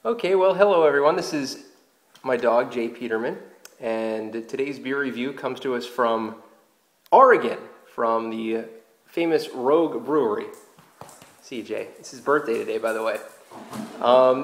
Okay, well, hello everyone. This is my dog, Jay Peterman, and today's beer review comes to us from Oregon, from the famous Rogue Brewery. See, Jay, it's his birthday today, by the way.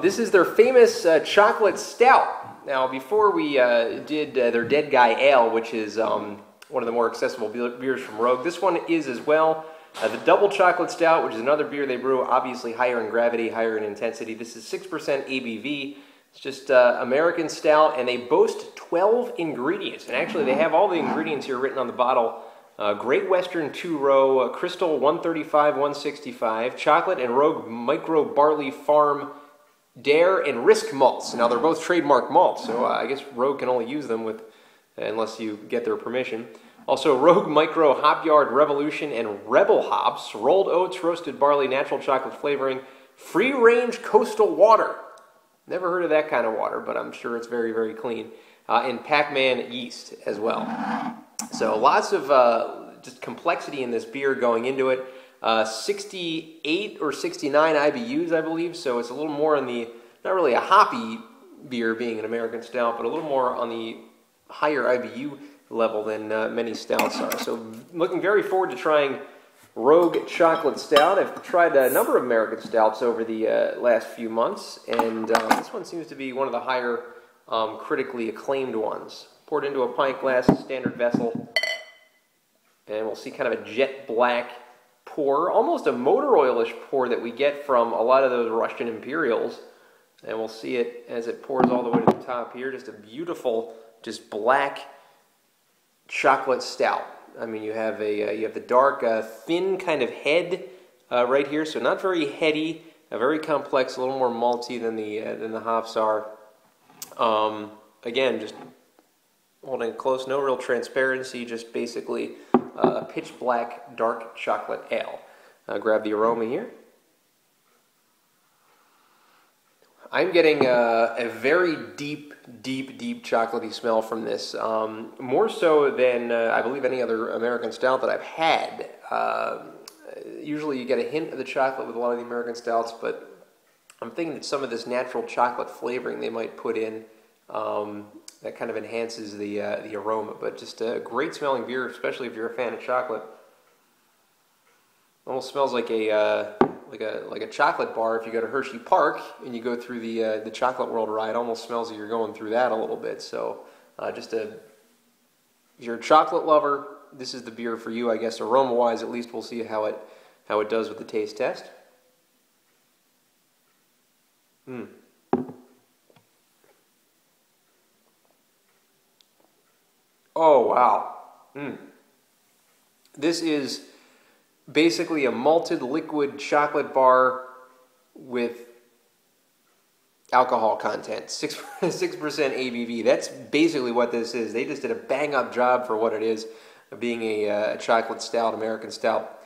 This is their famous chocolate stout. Now, before we did their Dead Guy Ale, which is one of the more accessible beers from Rogue, this one is as well. The Double Chocolate Stout, which is another beer they brew, obviously higher in gravity, higher in intensity. This is 6% ABV. It's just American stout, and they boast 12 ingredients. And actually, they have all the ingredients here written on the bottle. Great Western 2-row, Crystal 135, 165, chocolate and Rogue Micro Barley Farm Dare and Risk malts. Now, they're both trademark malts, so I guess Rogue can only use them unless you get their permission. Also, Rogue Micro Hop Yard Revolution and Rebel hops, rolled oats, roasted barley, natural chocolate flavoring, free-range coastal water. Never heard of that kind of water, but I'm sure it's very, very clean. And Pac-Man yeast as well. So lots of just complexity in this beer going into it. 68 or 69 IBUs, I believe, so it's a little more on the, not really a hoppy beer being an American stout, but a little more on the higher IBU level than many stouts are. So looking very forward to trying Rogue Chocolate Stout. I've tried a number of American stouts over the last few months, and this one seems to be one of the higher critically acclaimed ones. Poured into a pint glass, standard vessel, and we'll see kind of a jet black pour, almost a motor oilish pour that we get from a lot of those Russian Imperials. And we'll see it as it pours all the way to the top here. Just a beautiful, just black chocolate stout. I mean, you have the dark, thin kind of head right here, so not very heady, very complex, a little more malty than the hops are. Again, just holding it close, no real transparency, just basically a pitch black dark chocolate ale. Grab the aroma here. I'm getting a very deep chocolatey smell from this, more so than I believe any other American stout that I've had. Usually you get a hint of the chocolate with a lot of the American stouts, but I'm thinking that some of this natural chocolate flavoring they might put in that kind of enhances the aroma. But just a great smelling beer, especially if you're a fan of chocolate. Almost smells like a chocolate bar if you go to Hershey Park and you go through the Chocolate World ride. It almost smells like you're going through that a little bit. So if you're a chocolate lover, this is the beer for you, I guess. Aroma-wise, at least we'll see how it does with the taste test. Oh, wow. This is basically a malted liquid chocolate bar with alcohol content, 6% ABV. That's basically what this is. They just did a bang-up job for what it is, of being a chocolate stout, American stout.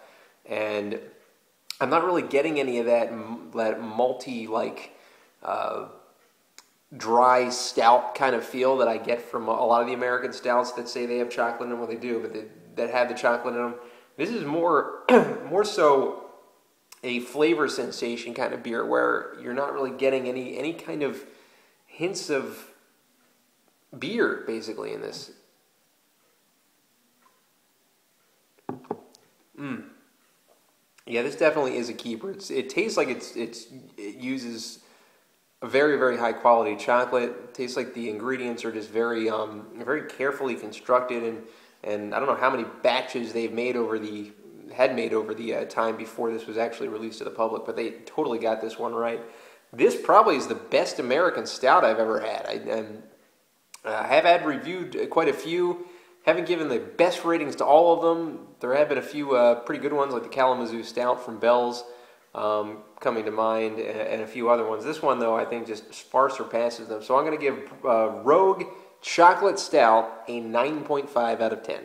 And I'm not really getting any of that malty, like, dry stout kind of feel that I get from a lot of the American stouts that say they have chocolate in them. Well, they do, but that have the chocolate in them. This is more so a flavor sensation kind of beer where you're not really getting any kind of hints of beer, basically, in this. Yeah, this definitely is a keeper. It tastes like it uses a very, very high quality chocolate. It tastes like the ingredients are just very carefully constructed, and I don't know how many batches they've made over the time before this was actually released to the public, but they totally got this one right. This probably is the best American stout I've ever had. I have had reviewed quite a few. Haven't given the best ratings to all of them. There have been a few pretty good ones, like the Kalamazoo Stout from Bell's coming to mind, and a few other ones. This one, though, I think just far surpasses them. So I'm going to give Rogue Chocolate Stout a 9.5 out of 10.